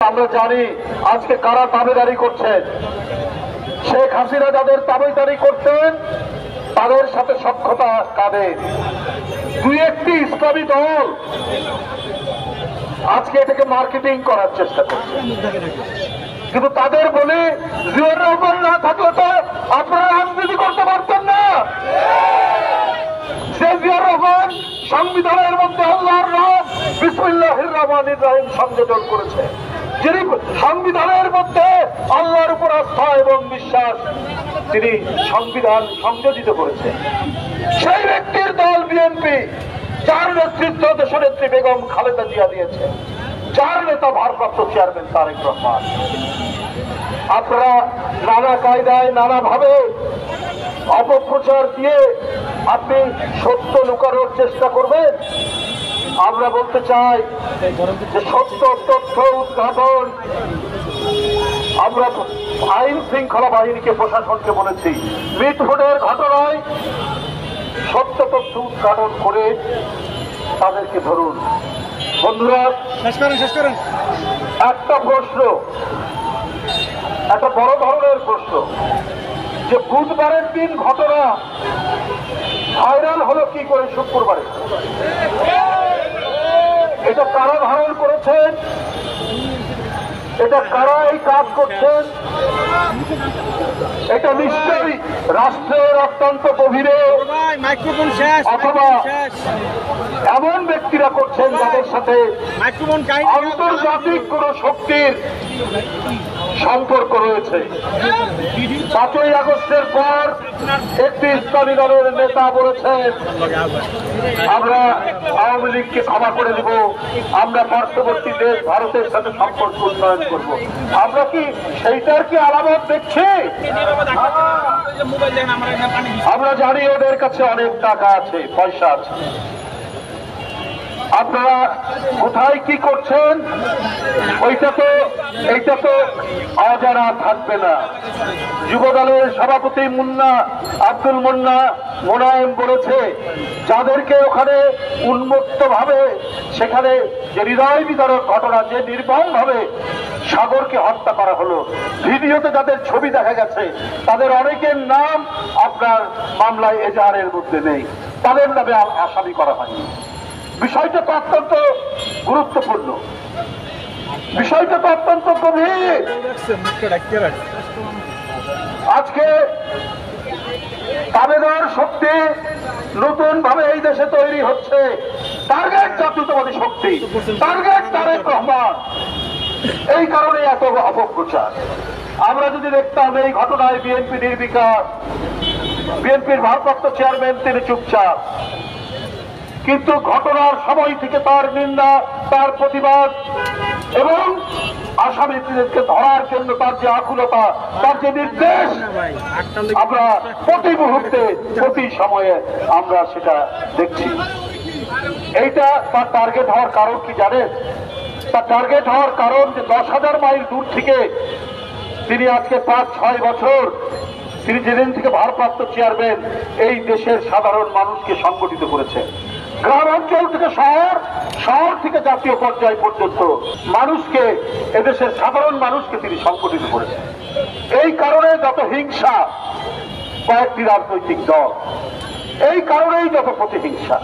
আমরা জানি আজকে কারা তাবেদারি করছেন। শেখ হাসিনা যাদের তাবেদারি করতেন তাদের সাথে সখ্যতা কাদের? দুই একটি ইসলামী দল আজকে এটাকে মার্কেটিং করার চেষ্টা করছে, কিন্তু তাদের বলে জিয়াউর রহমান না থাকলে তো আপনারা রাজনীতি করতে পারতেন না। সে জিয়াউর রহমান সংবিধানের মধ্যে আল্লাহর নাম বিসমিল্লাহির রহমানির রহিম সংযোজন করেছে, যিনি সংবিধানের মধ্যে আল্লাহর উপর আস্থা এবং বিশ্বাস তিনি সংবিধান সংযোজিত করেছে। সেই ব্যক্তির দল বিএনপি, যার নেতৃত্ব দেশনেত্রী বেগম খালেদা জিয়া দিয়েছে, যার নেতা ভারপ্রাপ্ত চেয়ারম্যান তারেক রহমান। আপনারা নানা কায়দায় নানাভাবে অপপ্রচার দিয়ে আপনি সত্য লুকানোর চেষ্টা করবেন। আমরা বলতে চাই যে সত্য তথ্য উদ্ঘাটন, আমরা আইন শৃঙ্খলা বাহিনীকে, প্রশাসনকে বলেছি মিটফোর্ডের ঘটনায় সত্য তথ্য উদ্ঘাটন করে তাদেরকে ধরুন। বন্ধুরা, একটা প্রশ্ন, একটা বড় ধরনের প্রশ্ন, যে বুধবারের দিন ঘটনা ভাইরাল হলো কি করে শুক্রবারে? এটা কারা ধারণ করেছেন? এটা কারা এই কাজ করছেন? এটা নিশ্চয়ই রাষ্ট্রের অত্যন্ত গভীরে অথবা এমন ব্যক্তিরা করছেন যাদের সাথে আন্তর্জাতিক কোন শক্তির সম্পর্ক রয়েছে। 5ই আগস্টের পর একটি ইসলামী দলের নেতা বলেছেন আমরা আওয়ামী লীগকে ক্ষমা করে দিব, আমরা পার্শ্ববর্তী দেশ ভারতের সাথে সম্পর্ক উন্নয়ন করব। আমরা কি সেইটার কি আলামত দেখছি? আমরা জানি ওদের কাছে অনেক টাকা আছে, পয়সা আছে। আপনারা কোথায় কি করছেন এইটা তো অজানা থাকবে না। যুবদলের সভাপতি আব্দুল মোনায়েম বলেছে যাদেরকে ওখানে উন্মুক্ত ভাবে সেখানে যে হৃদয় বিদারক ঘটনা, যে নির্মম ভাবে সাগরকে হত্যা করা হলো, ভিডিওতে যাদের ছবি দেখা গেছে তাদের অনেকের নাম আপনার মামলায় এজাহারের মধ্যে নেই, তাদের নামে আসামি করা হয়নি। বিষয়টা তো অত্যন্ত গুরুত্বপূর্ণ, বিষয়টা তো অত্যন্ত গভীর। আজকে তাবেদার শক্তি নতুন ভাবে এই দেশে তৈরি হচ্ছে। টার্গেট জাতীয়তাবাদী শক্তি, টার্গেট তারেক রহমান। এই কারণে এত অপপ্রচার। আমরা যদি দেখতাম এই ঘটনায় বিএনপি নির্বিকার, বিএনপির ভারপ্রাপ্ত চেয়ারম্যান তিনি চুপচাপ, কিন্তু ঘটনার সময় থেকে তার নিন্দা, তার প্রতিবাদ এবং আসামিদেরকে ধরার জন্য তার যে আকুলতা, তার যে নির্দেশ, আমরা প্রতি মুহূর্তে প্রতি সময়ে আমরা সেটা দেখছি। এইটা তার টার্গেট হওয়ার কারণ কি জানেন? তার টার্গেট হওয়ার কারণ যে 10,000 মাইল দূর থেকে তিনি আজকে 5-6 বছর তিনি যেদিন থেকে ভারপ্রাপ্ত চেয়ারম্যান এই দেশের সাধারণ মানুষকে সংগঠিত করেছে। গ্রাম অঞ্চল থেকে শহর থেকে জাতীয় পর্যায় পর্যন্ত মানুষকে, এদেশের সাধারণ মানুষকে তিনি সংগঠিত করেছেন। এই কারণে যত হিংসা কয়েকটি রাজনৈতিক দল, এই কারণেই যত প্রতিহিংসা।